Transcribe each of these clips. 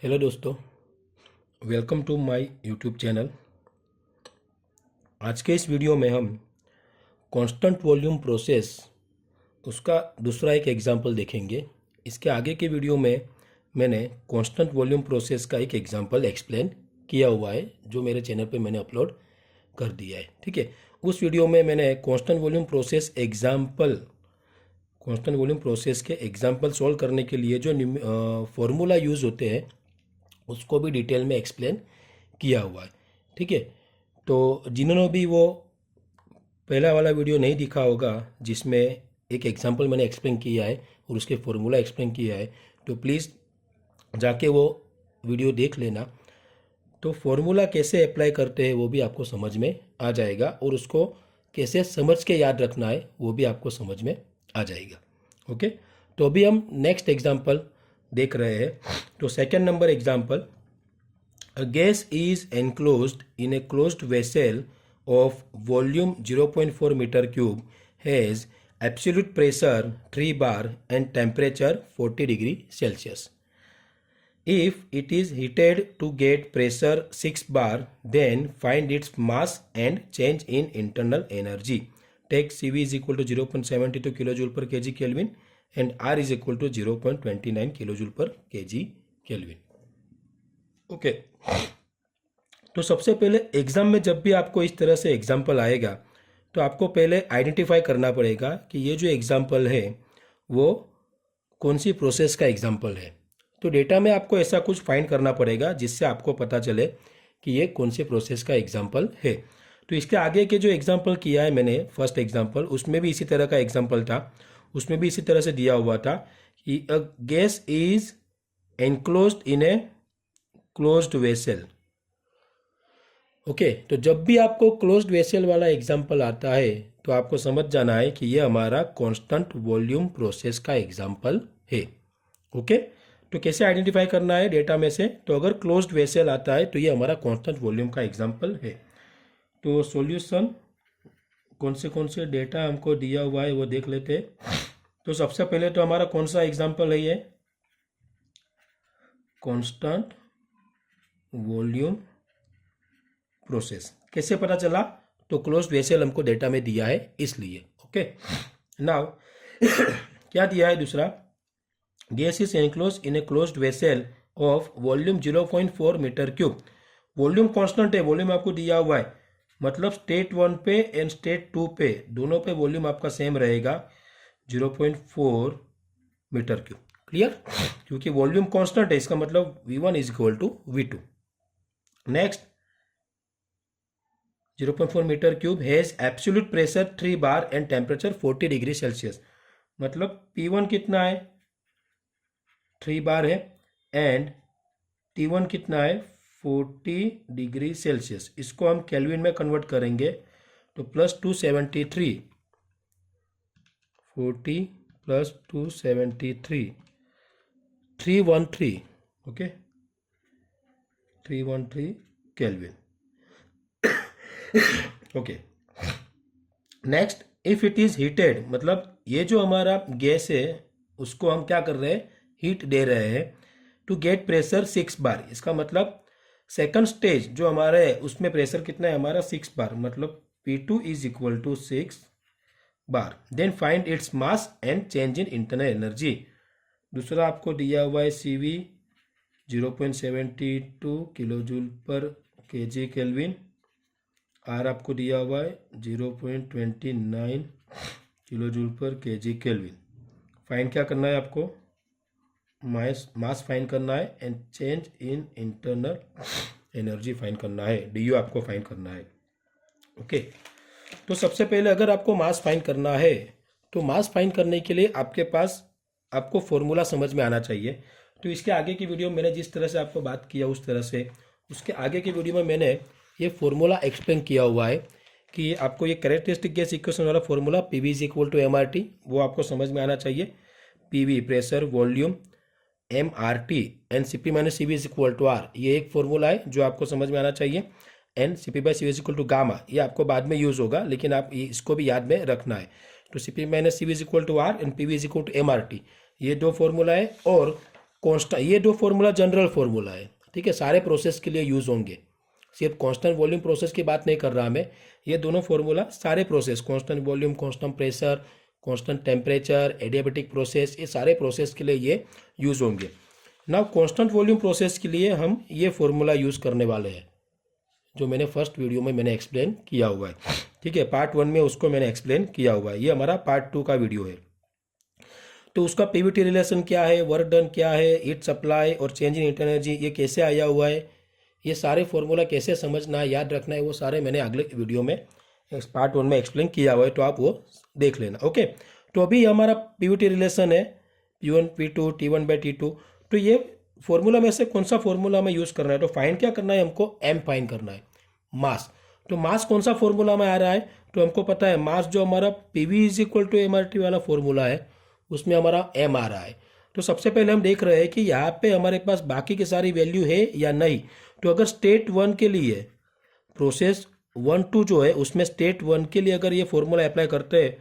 Hello दोस्तों, welcome to my YouTube channel. आज के इस वीडियो में हम कांस्टेंट वॉल्यूम प्रोसेस उसका दूसरा एक एग्जांपल देखेंगे। इसके आगे के वीडियो में मैंने कांस्टेंट वॉल्यूम प्रोसेस का एक एग्जांपल एक्सप्लेन किया हुआ है जो मेरे चैनल पे मैंने अपलोड कर दिया है। ठीक है, उस वीडियो में मैंने कांस्टेंट वॉल्यूम प्रोसेस के एग्जाम्पल सॉल्व करने के लिए जो फॉर्मूला यूज़ होते हैं उसको भी डिटेल में एक्सप्लेन किया हुआ है। ठीक है, तो जिन्होंने भी वो पहला वाला वीडियो नहीं दिखा होगा जिसमें एक एग्जांपल मैंने एक्सप्लेन किया है और उसके फॉर्मूला एक्सप्लेन किया है, तो प्लीज़ जाके वो वीडियो देख लेना। तो फॉर्मूला कैसे अप्लाई करते हैं वो भी आपको समझ में आ जाएगा और उसको कैसे समझ के याद रखना है वो भी आपको समझ में आ जाएगा। ओके, तो अभी हम नेक्स्ट एग्जांपल देख रहे हैं। तो second number example, a gas is enclosed in a closed vessel of volume 0.4 meter cube, has absolute pressure 3 bar and temperature 40 degree Celsius. If it is heated to get pressure 6 bar, then find its mass and change in internal energy. Take CV is equal to 0.72 kilojoule per kg Kelvin and R is equal to 0.29 kilojoule per kg Kelvin. Okay, तो सबसे पहले exam में जब भी आपको इस तरह से एग्जाम्पल आएगा तो आपको पहले आइडेंटिफाई करना पड़ेगा कि ये जो एग्जाम्पल है वो कौन सी प्रोसेस का एग्जाम्पल है। तो डेटा में आपको ऐसा कुछ फाइंड करना पड़ेगा जिससे आपको पता चले कि ये कौन सी प्रोसेस का एग्जाम्पल है। तो इसके आगे के जो एग्जाम्पल किया है मैंने फर्स्ट एग्जाम्पल, उसमें भी इसी तरह का एग्जाम्पल था। उसमें भी इसी तरह से दिया हुआ था कि a gas is enclosed in a closed vessel. Okay, तो जब भी आपको क्लोज्ड वेसल वाला एग्जाम्पल आता है तो आपको समझ जाना है कि ये हमारा कांस्टेंट वॉल्यूम प्रोसेस का एग्जाम्पल है। ओके, तो कैसे आइडेंटिफाई करना है डेटा में से, तो अगर क्लोज्ड वेसल आता है तो ये हमारा कांस्टेंट वॉल्यूम का एग्जाम्पल है। तो सॉल्यूशन कौन से डेटा हमको दिया हुआ है वो देख लेते हैं। तो सबसे पहले तो हमारा कौन सा एग्जाम्पल है, ये कांस्टेंट वॉल्यूम प्रोसेस। कैसे पता चला, तो क्लोज्ड वेसल हमको डेटा में दिया है इसलिए। ओके, नाउ क्या दिया है दूसरा, gas is enclose in a closed vessel of volume 0.4 metre cube. Volume constant है, वॉल्यूम आपको दिया हुआ है, मतलब स्टेट 1 पे एंड स्टेट 2 पे दोनों पे वॉल्यूम आपका सेम रहेगा 0.4 मीटर क्यूब। क्लियर, क्योंकि वॉल्यूम कांस्टेंट है इसका मतलब V1 is equal to V2। Next, 0.4 metre cube has absolute pressure 3 bar and temperature 40 degree Celsius. मतलब P1 कितना है, 3 बार है, एंड T1 कितना है, 40 डिग्री सेल्सियस। इसको हम केल्विन में कन्वर्ट करेंगे तो plus 273, 40 plus 273, 313। Okay, 313 kelvin. Okay, next, if it is heated, मतलब ये जो हमारा गैस है उसको हम क्या कर रहे हैं, हीट दे रहे हैं टू गेट प्रेशर 6 बार। इसका मतलब सेकंड स्टेज जो हमारा है उसमें प्रेशर कितना है हमारा 6 बार, मतलब P2 is equal to 6 bar. Then find its mass and change in internal energy. दूसरा आपको दिया हुआ है CV 0.72 kilojoule per kg kelvin, R आपको दिया हुआ है 0.29 kilojoule per kg kelvin. Find क्या करना है आपको, मास फाइंड करना है and change in internal energy find करना है, DU आपको फाइंड करना है। ओके, तो सबसे पहले अगर आपको मास फाइंड करना है तो मास फाइंड करने के लिए आपके पास आपको फॉर्मूला समझ में आना चाहिए। तो इसके आगे की वीडियो में मैंने जिस तरह से आपको बात किया उस तरह से उसके आगे की वीडियो में मैंने ये फॉर्मूला एक्सप्लेन किया हुआ है कि आपको ये कैरेक्टरिस्टिक गैस इक्वेशन वाला formula PV is equal to MRT वो आपको समझ में आना चाहिए। PV pressure volume, MRT and CP minus CV is equal to R, ये एक फॉर्मूला है जो आपको समझ में आना चाहिए। And CP by CV is equal to gamma, ये आपको बाद में यूज होगा लेकिन आप इसको भी याद में रखना है। तो CP minus CV is equal to R and PV is equal to MRT, ये दो फॉर्मूला है। और कांस्टेंट, ये दो फॉर्मूला जनरल फॉर्मूला है, ठीक है, सारे प्रोसेस के लिए यूज होंगे, सिर्फ कांस्टेंट वॉल्यूम प्रोसेस की बात नहीं कर रहा मैं, ये दोनों फॉर्मूला सारे process, constant volume, constant pressure, constant temperature, adiabatic process, ये सारे प्रोसेस के लिए ये यूज होंगे। नाउ कांस्टेंट वॉल्यूम प्रोसेस के लिए हम ये फॉर्मूला यूज करने वाले हैं जो मैंने फर्स्ट वीडियो में मैंने एक्सप्लेन किया हुआ है, ठीक है, पार्ट 1 में उसको मैंने एक्सप्लेन किया हुआ है, ये हमारा पार्ट 2 का वीडियो है। तो उसका पीवीटी रिलेशन क्या है, वर्क डन क्या है, हीट सप्लाई और चेंज इन हीट एनर्जी ये कैसे आया हुआ है, ये सारे फॉर्मूला कैसे समझना है, याद रखना है, वो सारे मैंने अगले वीडियो में पार्ट 1 में एक्सप्लेन किया हुआ है, तो आप वो देख लेना। ओके, तो अभी हमारा पीवीटी रिलेशन है P1 P2 T1 by T2। तो ये फॉर्मूला में से कौन सा फॉर्मूला में यूज करना है, तो फाइंड क्या करना है हमको, एम फाइंड करना है, मास। तो मास कौन सा फॉर्मूला में आ रहा है, तो हमको पता है मास जो हमारा PV is equal to MRT वाला फॉर्मूला है उसमें हमारा एम आ रहा है। तो सबसे पहले हम देख रहे हैं कि यहाँ पे हमारे पास बाकी की सारी वैल्यू है या नहीं। तो अगर स्टेट 1 के लिए प्रोसेस 1 2 जो है उसमें स्टेट 1 के लिए अगर ये फॉर्मूला अप्लाई करते हैं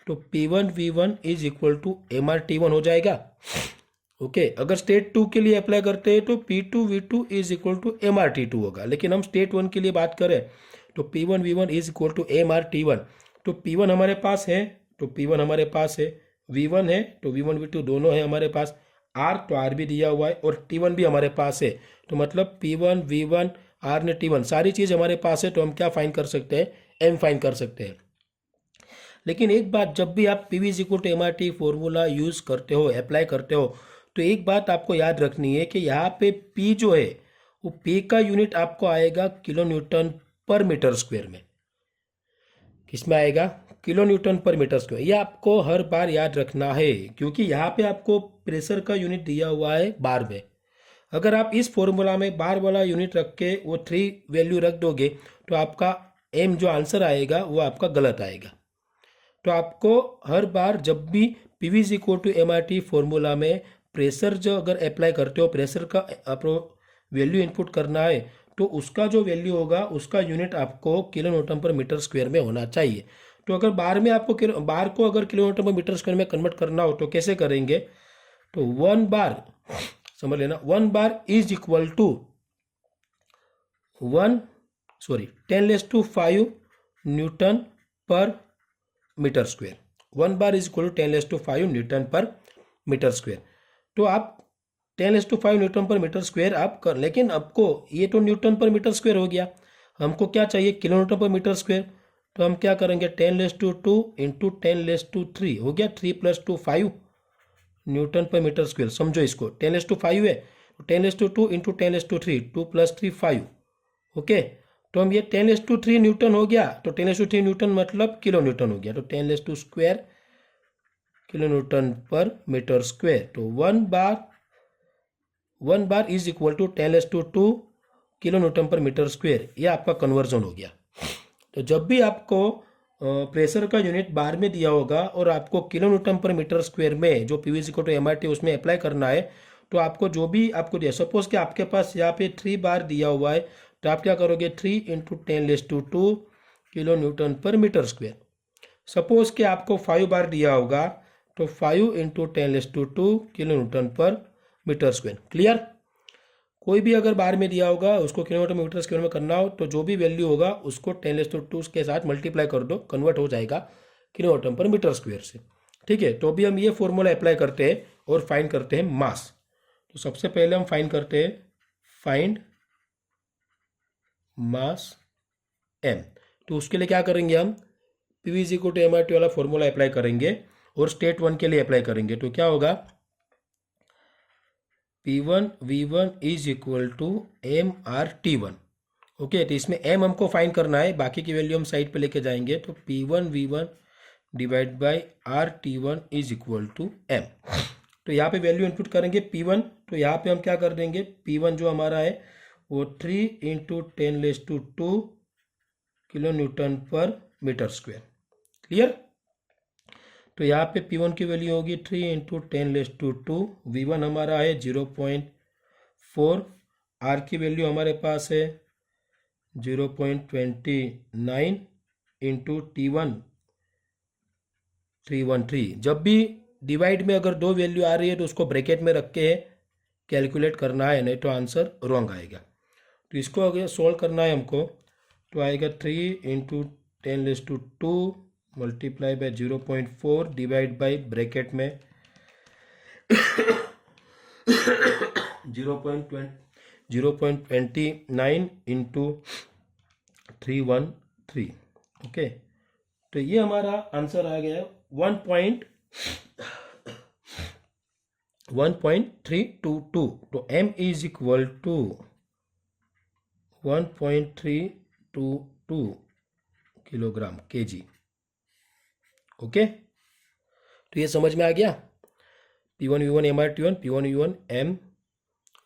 तो P1V1 is equal to MRT1 हो जाएगा। ओके, अगर स्टेट 2 के लिए अप्लाई करते हैं तो P2V2 is equal to MRT2 होगा, लेकिन हम स्टेट 1 के लिए बात करें तो P1V1 is equal to MRT1। तो P1 हमारे पास है, तो P1 हमारे पास है, V1 है तो V1V2 दोनों है हमारे पास, R तो R भी दिया हुआ है और T1 भी हमारे पास है, तो मतलब P1 V1 R ने T1 सारी चीज़ हमारे पास है, तो हम क्या फाइंड कर सकते हैं, M फाइंड कर सकते हैं। लेकिन एक बात, जब भी आप PV is equal to MRT formula use करते हो, अप्लाई करते हो, तो एक बात आपको याद रखनी है कि यहाँ पे P जो है वो P का यूनिट आपको आएगा kilo newton per metre square में। किसमें आएगा, kilo newton per metre square. ये आपको हर बार याद रखना है क्योंकि यहाँ पे आपको प्रेशर का यूनिट दिया हुआ है बार में। अगर आप इस फॉर्मूला में बार वाला यूनिट रख के वो 3 वैल्यू रख दोगे तो आपका एम जो आंसर आएगा वो आपका गलत आएगा। तो आपको हर बार जब भी PV is equal to MRT formula में प्रेशर जो अगर अप्लाई करते हो, प्रेशर का आपको वैल्यू इनपुट करना है, तो उसका जो वैल्यू होगा उसका यूनिट आपको kilo newton per metre square में होना चाहिए। तो अगर बार में आपको बार को अगर kilo newton per metre square में कन्वर्ट करना हो तो कैसे करेंगे, तो 1 बार समझ लेना, 1 bar is equal to 10⁵ newton per metre square. 1 bar is equal to 10⁵ newton per metre square. तो आप 10⁵ न्यूटन पर मीटर स्क्वायर आप कर, लेकिन आपको ये तो न्यूटन पर मीटर स्क्वायर हो गया, हमको क्या चाहिए, kilo newton per metre square. तो हम क्या करेंगे, 10⁻² इंटू 10⁻³ हो गया, 3 + 2 5 न्यूटन पर मीटर स्क्वायर। समझो इसको, 10⁻5 है तो 10⁻² इंटू 10⁻3 2 + 3 5। ओके, तो हम ये 10⁻3 न्यूटन हो गया, तो 10⁻3 न्यूटन मतलब किलो न्यूटन हो गया, तो 10⁻² kilo newton per metre square. तो 1 bar is equal to 10⁻² kilo newton per metre square, ये आपका कन्वर्जन हो गया। तो जब भी आपको प्रेशर का यूनिट बार में दिया होगा और आपको kilo newton per metre square में जो PV is equal to MRT उसमें अप्लाई करना है, तो आपको जो भी आपको दिया, सपोज कि आपके पास यहाँ पे 3 बार दिया हुआ है, तो आप क्या करोगे, 3 into 10⁻² kilo newton per metre square. Suppose कि आपको 5 बार दिया होगा तो 5 into 10⁻² kilo newton per metre square. Clear, कोई भी अगर बार में दिया होगा उसको किलोमीटर मीटर स्क्वायर में करना हो तो जो भी वैल्यू होगा उसको 10⁻² के साथ मल्टीप्लाई कर दो, कन्वर्ट हो जाएगा किलोमीटर पर मीटर स्क्वायर से। ठीक है, तो अभी हम ये फॉर्मूला अप्लाई करते हैं और फाइंड करते हैं मास। तो सबसे पहले हम फाइंड करते हैं, फाइंड मास m। तो उसके लिए क्या करेंगे, हम PV is equal to MRT वाला फॉर्मूला अप्लाई करेंगे और स्टेट 1 के लिए अप्लाई करेंगे। तो क्या होगा, P1V1 is equal to MRT1। Okay, तो इसमें m हमको फाइंड करना है, बाकी की वैल्यू हम साइड पे लेके जाएंगे। तो P1V1 divide by RT1 is equal to m। तो यहाँ पे वैल्यू इनपुट करेंगे P1, तो यहाँ पे हम क्या कर देंगे, P1 जो हमारा है वो 3 into 10⁻² kilo newton per metre square. Clear, तो यहाँ पे P1 की वैल्यू होगी 3 इंटू 10⁻², V1 हमारा है 0.4, R की वैल्यू हमारे पास है 0.29 इंटू T1 313। जब भी डिवाइड में अगर 2 वैल्यू आ रही है तो उसको ब्रैकेट में रख के कैलकुलेट करना है, नहीं तो आंसर रॉन्ग आएगा। तो इसको अगर सोल्व करना है हमको तो आएगा 3 × 10⁻² multiply by 0.4 divide by bracket में 0.29 इंटू 313। ओके, तो ये हमारा आंसर आ गया 1.322। तो m is equal to 1.322 kilogram kg। Okay, तो ये समझ में आ गया। P1 V1 MRT1 P1 V1 m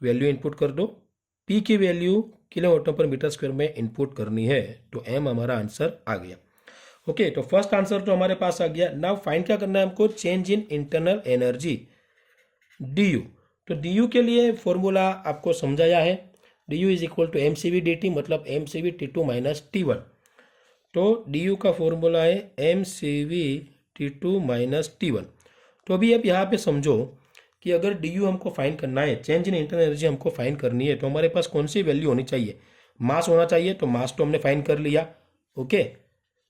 value input कर दो, P की वैल्यू किलोवाट पर मीटर स्क्वायर में इनपुट करनी है, तो m हमारा आंसर आ गया। ओके, तो फर्स्ट आंसर तो हमारे पास आ गया। नाउ फाइंड क्या करना है हमको, change in internal energy du। तो du के लिए फॉर्मूला आपको समझाया है, du is equal to mcv dt, मतलब mcv t2 माइनस t1। तो du का फॉर्मूला है mcv t2 माइनस t1। तो अभी आप यहाँ पे समझो कि अगर du हमको फाइंड करना है, चेंज इन इंटरनल एनर्जी हमको फाइंड करनी है, तो हमारे पास कौन सी वैल्यू होनी चाहिए, मास होना चाहिए। तो मास तो हमने फाइंड कर लिया। ओके,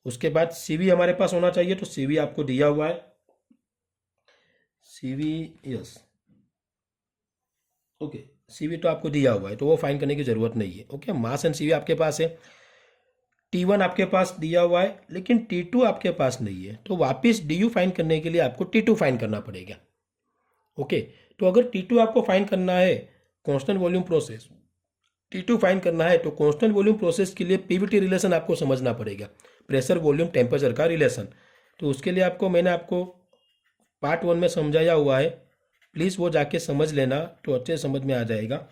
उसके बाद cv हमारे पास होना चाहिए, तो cv आपको दिया हुआ है, cv यस, ओके, cv तो आपको दिया हुआ है, तो वो फाइंड करने की जरूरत नहीं है। ओके, मास एंड cv आपके पास है, T1 आपके पास दिया हुआ है, लेकिन T2 आपके पास नहीं है, तो वापस du फाइंड करने के लिए आपको T2 फाइंड करना पड़ेगा। ओके, तो अगर T2 आपको फाइंड करना है, constant volume process T2 find करना है, तो कांस्टेंट वॉल्यूम प्रोसेस के लिए पीवीटी रिलेशन आपको समझना पड़ेगा, प्रेशर वॉल्यूम टेम्परेचर का रिलेशन। तो उसके लिए मैंने आपको पार्ट 1 में समझाया हुआ है, प्लीज़ वो जाके समझ लेना, तो अच्छे समझ में आ जाएगा।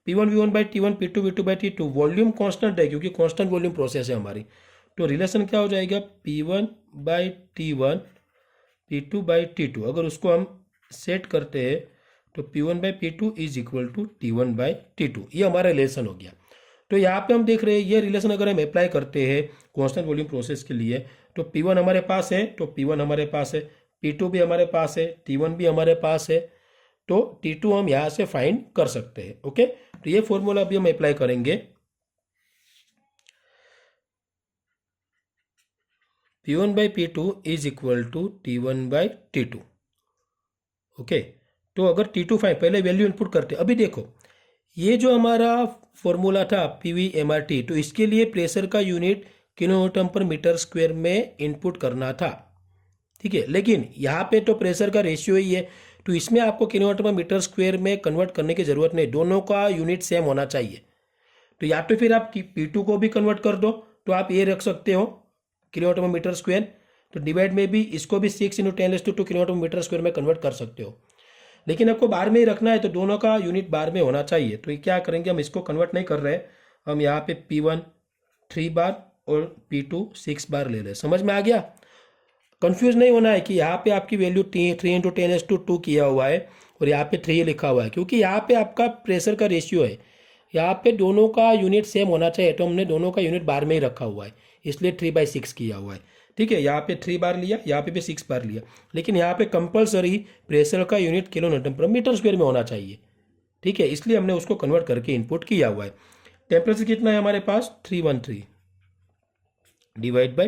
P1 V1 by T1 P2 V2 by T2, volume constant है क्योंकि कांस्टेंट वॉल्यूम प्रोसेस है हमारी, तो रिलेशन क्या हो जाएगा, P1 by T1 P2 by T2। अगर उसको हम सेट करते हैं तो P1 by P2 is equal to T1 by T2, ये हमारा रिलेशन हो गया। तो यहाँ पे हम देख रहे हैं ये रिलेशन अगर हम अप्लाई करते हैं कांस्टेंट वॉल्यूम प्रोसेस के लिए, तो P1 हमारे पास है, तो P1 हमारे पास है, P2 भी हमारे पास है, T1 भी हमारे पास है, तो T2 हम यहाँ से फाइंड कर सकते हैं। ओके, तो ये फॉर्मूला भी हम अप्लाई करेंगे, P1 by P2 is equal to T1 by T2। Okay, तो अगर T2 फाइंड, पहले वैल्यू इनपुट करते, अभी देखो ये जो हमारा फॉर्मूला था PVMRT, तो इसके लिए प्रेशर का यूनिट किलोन्यूटन पर मीटर स्क्वायर में इनपुट करना था, ठीक है, लेकिन यहाँ पे तो प्रेशर का रेशियो ही है, तो इसमें आपको किलोवाट पर मीटर स्क्वायर में कन्वर्ट करने की जरूरत नहीं, दोनों का यूनिट सेम होना चाहिए। तो या तो फिर आप P2 को भी कन्वर्ट कर दो, तो आप ये रख सकते हो किलोवाट पर मीटर स्क्वायर, तो डिवाइड में भी इसको भी 6 × 10⁻² किलोवाट पर मीटर स्क्वायर में कन्वर्ट कर सकते हो, लेकिन आपको बार में ही रखना है, तो दोनों का यूनिट बार में होना चाहिए। तो ये क्या करेंगे, हम इसको कन्वर्ट नहीं कर रहे, हम यहाँ पे P1 3 बार और P2 6 बार ले रहे। समझ में आ गया? कंफ्यूज नहीं होना है कि यहाँ पे आपकी वैल्यू 3 × 10⁻² किया हुआ है और यहाँ पे 3 लिखा हुआ है, क्योंकि यहाँ पे आपका प्रेशर का रेशियो है, यहाँ पे दोनों का यूनिट सेम होना चाहिए, तो हमने दोनों का यूनिट बार में ही रखा हुआ है, इसलिए 3/6 किया हुआ है। ठीक है, यहाँ पे 3 बार लिया, यहाँ पे भी 6 बार लिया, लेकिन यहाँ पे कंपलसरी प्रेशर का unit kilo newton per metre square में होना चाहिए। ठीक है, इसलिए हमने उसको कन्वर्ट करके इनपुट किया हुआ है। टेम्परेचर कितना है हमारे पास, 313 डिवाइड बाई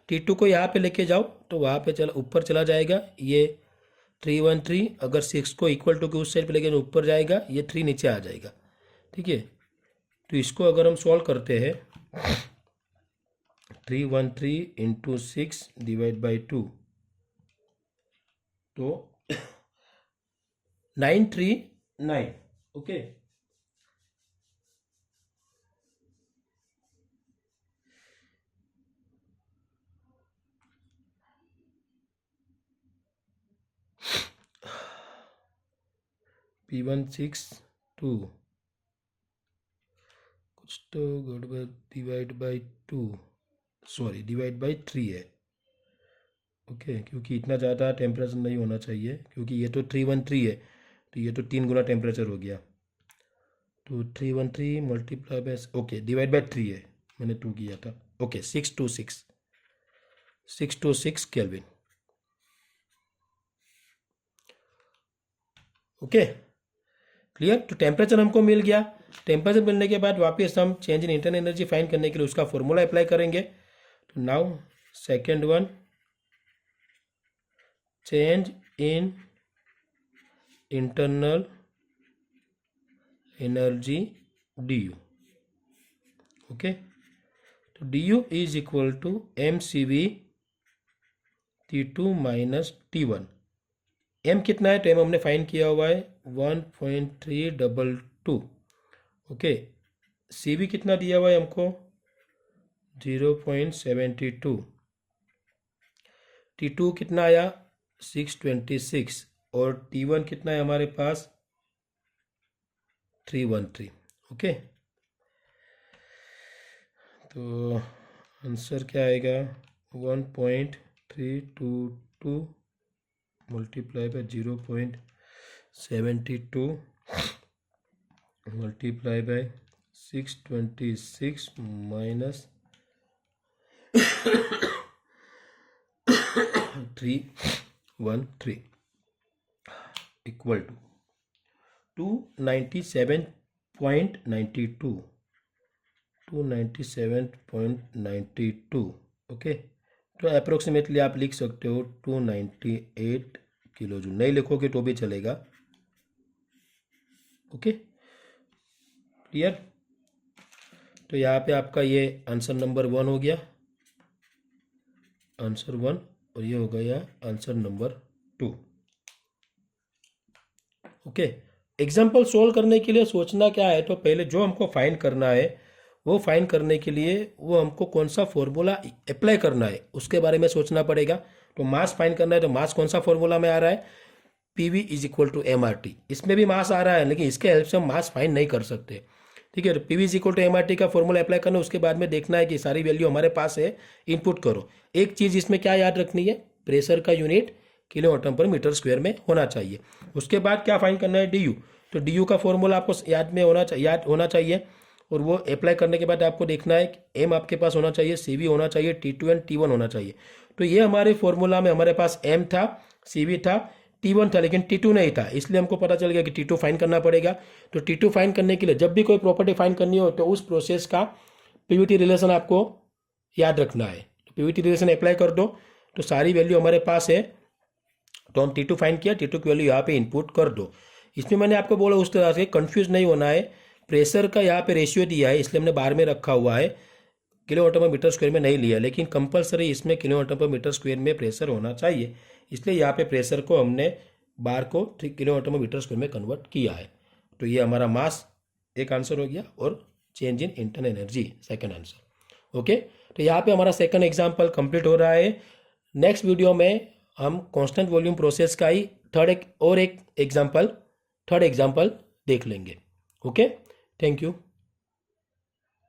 T2 को यहाँ पे लेके जाओ तो वहाँ पे चला ऊपर चला जाएगा, ये 313, अगर 6 को इक्वल टू के उस साइड पे लेके ऊपर जाएगा, ये 3 नीचे आ जाएगा। ठीक है, तो इसको अगर हम सॉल्व करते हैं 313 इंटू 6 डिवाइड बाई 2, तो 939। ओके, P162 कुछ तो गड़बड़, divide by 2, sorry divide by 3 है। ओके, क्योंकि इतना ज़्यादा टेम्परेचर नहीं होना चाहिए, क्योंकि ये तो 313 है, तो ये तो 3 गुना टेम्परेचर हो गया, तो 313 multiply by, okay divide by 3 है, मैंने 2 किया था। Okay, 626 kelvin. Okay, clear. तो टेम्परेचर हमको मिल गया। टेम्परेचर मिलने के बाद वापस हम change in internal energy find करने के लिए उसका फॉर्मूला अप्लाई करेंगे। तो now second one, change in internal energy du। Okay, तो du is equal to mCv T2 minus T1। m कितना है, तो m हमने फाइंड किया हुआ है 1.322। ओके, cv कितना दिया हुआ है हमको 0.72। T2 कितना आया 626 और T1 कितना है हमारे पास 313। ओके, तो आंसर क्या आएगा 1.322 multiply by 0.72 multiply by 626 minus 313 equal to 297.92 297.92। Okay, तो अप्रोक्सीमेटली आप लिख सकते हो 298 किलो जूल, नहीं लिखोगे तो भी चलेगा। Okay, clear. तो यहाँ पे आपका ये आंसर नंबर 1 हो गया, आंसर 1, और ये हो गया answer number 2। Okay, example solve करने के लिए सोचना क्या है, तो पहले जो हमको फाइंड करना है वो फाइंड करने के लिए वो हमको कौन सा फॉर्मूला अप्लाई करना है उसके बारे में सोचना पड़ेगा। तो मास फाइंड करना है, तो मास कौन सा फॉर्मूला में आ रहा है PV is equal to MRT। इसमें भी मास आ रहा है, लेकिन इसके हेल्प से हम मास फाइंड नहीं कर सकते। ठीक है, तो PV is equal to MRT का फॉर्मूला अप्लाई करना, उसके बाद में देखना है कि सारी वैल्यू हमारे पास है, इनपुट करो। एक चीज़ इसमें क्या याद रखनी है, प्रेशर का यूनिट किलो एटम पर मीटर स्क्वायर में होना चाहिए। उसके बाद क्या फाइंड करना है DU, तो DU का फॉर्मूला आपको याद होना चाहिए और वो अप्लाई करने के बाद आपको देखना है कि M आपके पास होना चाहिए, CV होना चाहिए, T2 एंड T1 होना चाहिए। तो ये हमारे फॉर्मूला में हमारे पास M था, CV था, T1 था, लेकिन T2 नहीं था, इसलिए हमको पता चल गया कि T2 फाइंड करना पड़ेगा। तो T2 फाइंड करने के लिए जब भी कोई प्रॉपर्टी फाइंड करनी हो तो उस प्रोसेस का PVT रिलेशन आपको याद रखना है। तो PVT रिलेशन अप्लाई कर दो, तो सारी वैल्यू हमारे पास है। तो हम T2 फाइंड किया, T2 की वैल्यू यहाँ पे इनपुट कर दो। इसमें मैंने आपको बोला उस तरह से कंफ्यूज नहीं होना है। प्रेशर का यहाँ पे रेशियो दिया है, इसलिए हमने बार में रखा हुआ है, किलो एटम पर मीटर स्क्वायर में नहीं लिया, लेकिन कंपलसरी इसमें किलो एटम पर मीटर स्क्वायर में प्रेशर होना चाहिए, इसलिए यहाँ पे प्रेशर को हमने बार को किलो एटम पर मीटर स्क्वायर में कन्वर्ट किया है। तो ये हमारा मास एक आंसर हो गया और change in internal energy second answer. Okay, तो यहाँ पे हमारा सेकेंड एग्जाम्पल कंप्लीट हो रहा है। नेक्स्ट वीडियो में हम कांस्टेंट वॉल्यूम प्रोसेस का ही थर्ड एग्जाम्पल देख लेंगे। Okay, thank you.